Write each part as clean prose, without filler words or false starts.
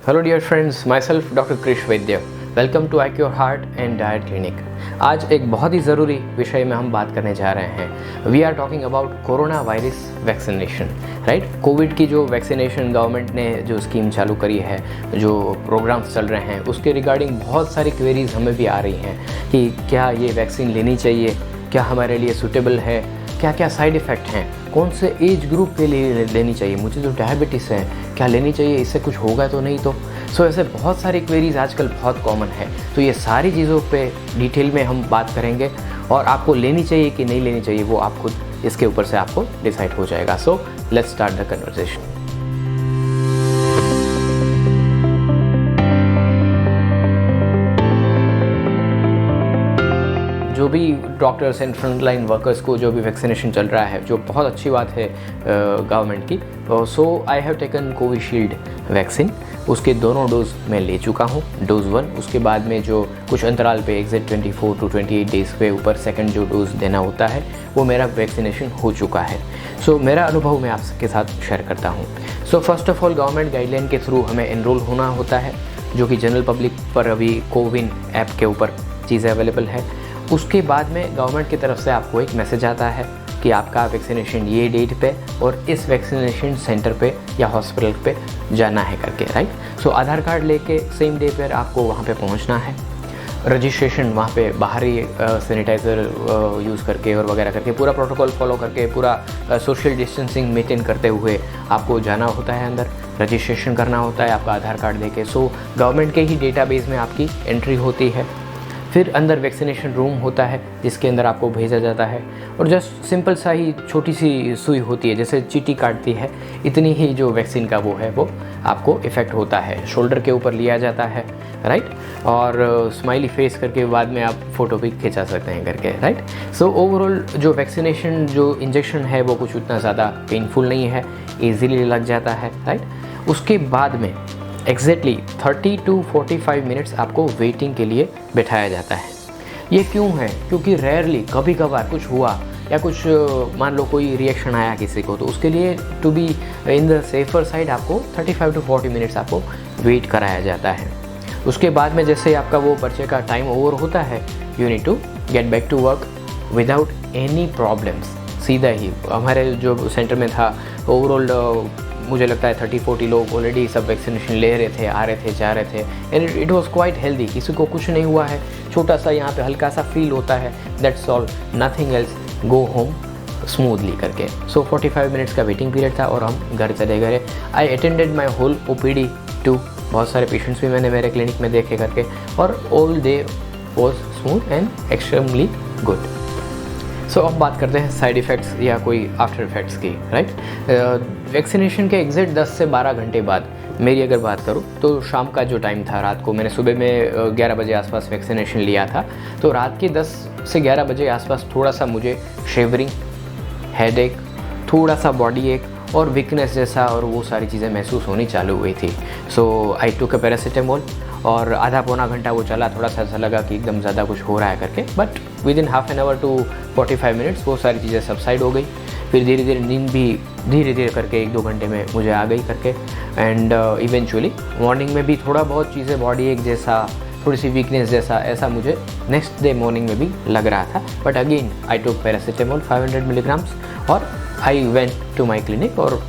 Hello dear friends, myself doctor Krish Vaidya. Welcome to ICure heart and diet clinic. आज एक बहुत ही ज़रूरी विषय में हम बात करने जा रहे हैं। We are talking about corona virus vaccination, right. Covid की जो वैक्सीनेशन गवर्नमेंट ने जो स्कीम चालू करी है, जो प्रोग्राम्स चल रहे हैं, उसके रिगार्डिंग बहुत सारी क्वेरीज हमें भी आ रही हैं कि क्या ये वैक्सीन लेनी चाहिए, क्या हमारे लिए सूटेबल है, क्या क्या साइड इफ़ेक्ट हैं, कौन से एज ग्रुप के लिए लेनी चाहिए, मुझे जो डायबिटीज़ है क्या लेनी चाहिए, इससे कुछ होगा तो नहीं तो। ऐसे बहुत सारी क्वेरीज आजकल बहुत कॉमन है। तो ये सारी चीज़ों पे डिटेल में हम बात करेंगे और आपको लेनी चाहिए कि नहीं लेनी चाहिए वो आप खुद इसके ऊपर से आपको डिसाइड हो जाएगा। So let's start the conversation. जो भी डॉक्टर्स एंड फ्रंटलाइन वर्कर्स को जो भी वैक्सीनेशन चल रहा है, जो बहुत अच्छी बात है गवर्नमेंट की। So I have taken Covishield vaccine. उसके दोनों डोज मैं ले चुका हूँ, डोज 1। उसके बाद में जो कुछ अंतराल पे एग्जैक्ट 24 to 28 डेज़ पे ऊपर सेकंड जो डोज देना होता है वो मेरा वैक्सीनेशन हो चुका है। मेरा अनुभव मैं आपके साथ शेयर करता हूँ। First of all government guideline के थ्रू हमें एनरोल होना होता है, जो कि जनरल पब्लिक पर अभी कोविन ऐप के ऊपर चीज़ें अवेलेबल है। उसके बाद में गवर्नमेंट की तरफ से आपको एक मैसेज आता है कि आपका वैक्सीनेशन ये डेट पे और इस वैक्सीनेशन सेंटर पे या हॉस्पिटल पे जाना है करके, राइट। आधार कार्ड लेके सेम डे पर आपको वहाँ पे पहुँचना है। रजिस्ट्रेशन वहाँ पे बाहर ही सैनिटाइज़र यूज़ करके और वगैरह करके पूरा प्रोटोकॉल फॉलो करके पूरा सोशल डिस्टेंसिंग मेंटेन करते हुए आपको जाना होता है अंदर। रजिस्ट्रेशन करना होता है आपका आधार कार्ड देके। गवर्नमेंट के ही डेटाबेस में आपकी एंट्री होती है। फिर अंदर वैक्सीनेशन रूम होता है जिसके अंदर आपको भेजा जाता है और जस्ट सिंपल सा ही छोटी सी सुई होती है, जैसे चींटी काटती है इतनी ही जो वैक्सीन का वो है वो आपको इफ़ेक्ट होता है। शोल्डर के ऊपर लिया जाता है, राइट। और स्माइली फेस करके बाद में आप फ़ोटो भी खिंचा सकते हैं करके, राइट। ओवरऑल जो वैक्सीनेशन जो इंजेक्शन है वो कुछ उतना ज़्यादा पेनफुल नहीं है, ईजीली लग जाता है, राइट। उसके बाद में एग्जैक्टली 30 to 45 मिनट्स आपको वेटिंग के लिए बैठाया जाता है। ये क्यों है? क्योंकि रेयरली कभी कभार कुछ हुआ या कुछ मान लो कोई रिएक्शन आया किसी को, तो उसके लिए to be in the safer side आपको 35 to 40 मिनट्स आपको वेट कराया जाता है। उसके बाद में जैसे आपका वो पर्चे का टाइम ओवर होता है, you need to get back to work without any problems. सीधा ही हमारे जो सेंटर में था ओवरऑल मुझे लगता है 30-40 लोग ऑलरेडी सब वैक्सीनेशन ले रहे थे, आ रहे थे, जा रहे थे, and it was quite healthy. किसी को कुछ नहीं हुआ है, छोटा सा यहाँ पे हल्का सा फील होता है, that's all, nothing else, go home smoothly करके। 45 मिनट्स का वेटिंग पीरियड था और हम घर चले गए। I attended my whole OPD too, बहुत सारे पेशेंट्स भी मैंने मेरे क्लिनिक में देखे करके, और all day was smooth and extremely good. अब बात करते हैं साइड इफ़ेक्ट्स या कोई आफ्टर इफ़ेक्ट्स की, राइट। वैक्सीनेशन के एग्जैक्ट 10 से 12 घंटे बाद मेरी अगर बात करूँ तो शाम का जो टाइम था, रात को मैंने सुबह में 11 बजे आसपास वैक्सीनेशन लिया था, तो रात के 10 से 11 बजे आसपास थोड़ा सा मुझे शेवरिंग, हेडेक, थोड़ा सा बॉडी एक और वीकनेस जैसा और वो सारी चीज़ें महसूस होनी चालू हुई थी। आई टुक अ पैरासीटामोल और आधा पौना घंटा वो चला। थोड़ा सा ऐसा लगा कि एकदम ज़्यादा कुछ हो रहा है करके, but within half an hour to 45 minutes वो सारी चीज़ें सबसाइड हो गई। फिर धीरे धीरे नींद भी धीरे धीरे करके 1-2 घंटे में मुझे आ गई करके, एंड इवेंचुअली मॉर्निंग में भी थोड़ा बहुत चीज़ें बॉडी एक जैसा, थोड़ी सी वीकनेस जैसा ऐसा मुझे नेक्स्ट डे मॉर्निंग में भी लग रहा था। But again I took paracetamol 500 milligrams और I went to my clinic और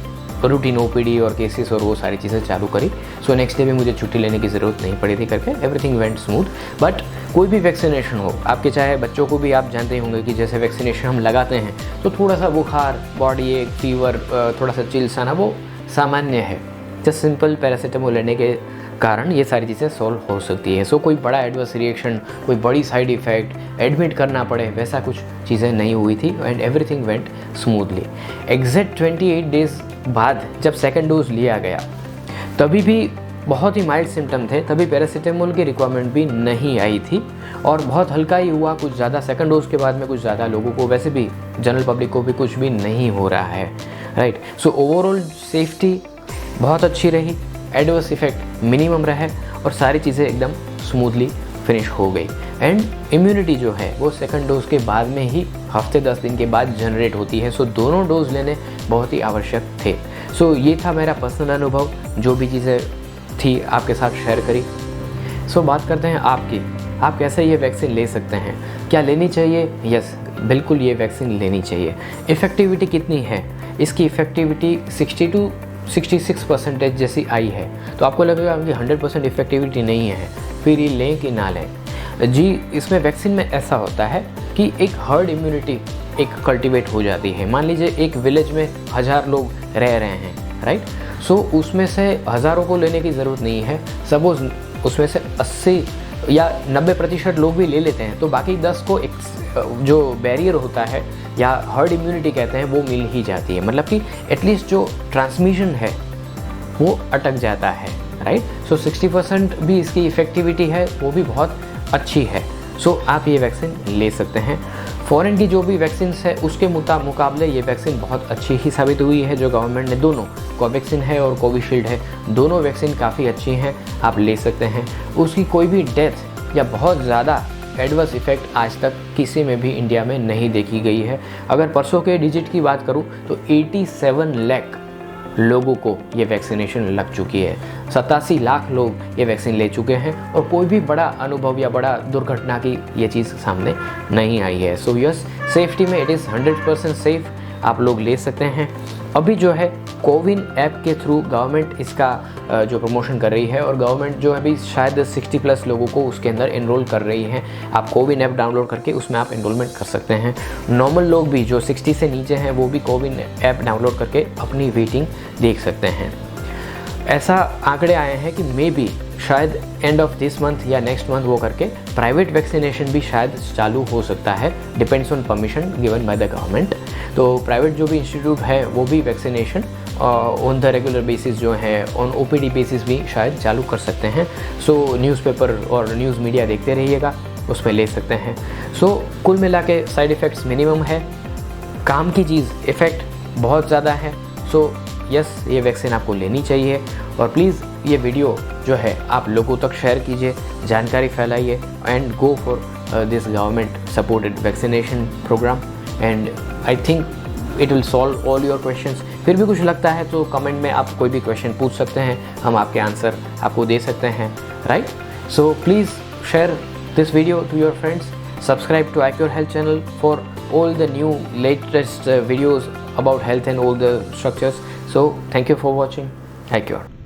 रूटीन OPD और केसेस और वो सारी चीज़ें चालू करी। नेक्स्ट डे में मुझे छुट्टी लेने की ज़रूरत नहीं पड़ी थी करके, एवरीथिंग वेंट स्मूथ। बट कोई भी वैक्सीनेशन हो, आपके चाहे बच्चों को भी आप जानते ही होंगे कि जैसे वैक्सीनेशन हम लगाते हैं तो थोड़ा सा बुखार, बॉडी एक, फीवर, थोड़ा सा चिल्स आना वो सामान्य है। जस्ट सिंपल पैरासीटामोल लेने के कारण ये सारी चीज़ें सॉल्व हो सकती है। कोई बड़ा एडवर्स रिएक्शन, कोई बड़ी साइड इफ़ेक्ट, एडमिट करना पड़े, वैसा कुछ चीज़ें नहीं हुई थी and everything went smoothly. Exact 28 days बाद जब सेकंड डोज लिया गया तभी भी बहुत ही माइल्ड सिम्टम थे, तभी पैरासीटामोल की रिक्वायरमेंट भी नहीं आई थी और बहुत हल्का ही हुआ, कुछ ज़्यादा सेकंड डोज के बाद में कुछ ज़्यादा लोगों को, वैसे भी जनरल पब्लिक को भी कुछ भी नहीं हो रहा है, राइट। ओवरऑल सेफ्टी बहुत अच्छी रही, एडवर्स इफेक्ट मिनिमम रहे और सारी चीज़ें एकदम स्मूथली फिनिश हो गई। एंड इम्यूनिटी जो है वो सेकंड डोज के बाद में ही हफ्ते 10 दिन के बाद जनरेट होती है। दोनों डोज लेने बहुत ही आवश्यक थे। ये था मेरा पर्सनल अनुभव। जो भी चीज़ें थी आपके साथ शेयर करी। सो बात करते हैं आपकी, आप कैसे ये वैक्सीन ले सकते हैं, क्या लेनी चाहिए? यस, बिल्कुल ये वैक्सीन लेनी चाहिए। इफ़ेक्टिविटी कितनी है? इसकी इफ़ेक्टिविटी 60 to 66% जैसी आई है। तो आपको लगेगा कि 100% इफ़ेक्टिविटी नहीं है, फिर ये लें कि ना लें। जी, इसमें वैक्सीन में ऐसा होता है कि एक हर्ड इम्यूनिटी एक कल्टिवेट हो जाती है। मान लीजिए एक विलेज में 1000 लोग रह रहे हैं, राइट? सो उसमें से हज़ारों को लेने की ज़रूरत नहीं है। सपोज उसमें से 80 या 90% लोग भी ले लेते हैं, तो बाकी 10 को एक जो बैरियर होता है या हर्ड इम्यूनिटी कहते हैं वो मिल ही जाती है। मतलब कि एटलीस्ट जो ट्रांसमिशन है वो अटक जाता है, राइट? सो 60% भी इसकी इफ़ेक्टिविटी है, वो भी बहुत अच्छी है। सो आप ये वैक्सीन ले सकते हैं। फ़ॉरेन की जो भी वैक्सीन है उसके मुकाबले ये वैक्सीन बहुत अच्छी ही साबित हुई है। जो गवर्नमेंट ने दोनों, कोवैक्सीन है और कोविशील्ड है, दोनों वैक्सीन काफ़ी अच्छी हैं, आप ले सकते हैं। उसकी कोई भी डेथ या बहुत ज़्यादा एडवर्स इफ़ेक्ट आज तक किसी में भी इंडिया में नहीं देखी गई है। अगर परसों के डिजिट की बात करूं तो 87 लाख लोगों को ये वैक्सीनेशन लग चुकी है। 87 लाख लोग ये वैक्सीन ले चुके हैं और कोई भी बड़ा अनुभव या बड़ा दुर्घटना की ये चीज़ सामने नहीं आई है। सो यस, सेफ्टी में इट इज़ 100% सेफ़, आप लोग ले सकते हैं। अभी जो है कोविन ऐप के थ्रू गवर्नमेंट इसका जो प्रमोशन कर रही है और गवर्नमेंट जो है अभी शायद 60+ लोगों को उसके अंदर एनरोल कर रही है। आप कोविन ऐप डाउनलोड करके उसमें आप एनरोलमेंट कर सकते हैं। नॉर्मल लोग भी जो 60 से नीचे हैं वो भी कोविन ऐप डाउनलोड करके अपनी वेटिंग देख सकते हैं। ऐसा आंकड़े आए हैं कि मे बी शायद एंड ऑफ दिस मंथ या नेक्स्ट मंथ वो करके प्राइवेट वैक्सीनेशन भी शायद चालू हो सकता है, depends on permission given by the government. तो प्राइवेट जो भी इंस्टीट्यूट है वो भी vaccination on the regular basis जो है ऑन OPD बेसिस भी शायद चालू कर सकते हैं। सो न्यूज़पेपर और न्यूज़ मीडिया देखते रहिएगा, उस पर ले सकते हैं। सो कुल मिला के साइड इफ़ेक्ट्स मिनिमम है, काम की चीज़ इफ़ेक्ट बहुत ज़्यादा है। सो यस, ये वैक्सीन आपको लेनी चाहिए और प्लीज़ ये वीडियो जो है आप लोगों तक शेयर कीजिए, जानकारी फैलाइए and go for this government supported vaccination programme and I think it will solve all your questions. फिर भी कुछ लगता है तो कमेंट में आप कोई भी क्वेश्चन पूछ सकते हैं, हम आपके आंसर आपको दे सकते हैं, right? So please share this video to your friends, subscribe to iCure Health channel for all the new latest videos about health and all the structures. So thank you for watching iCure.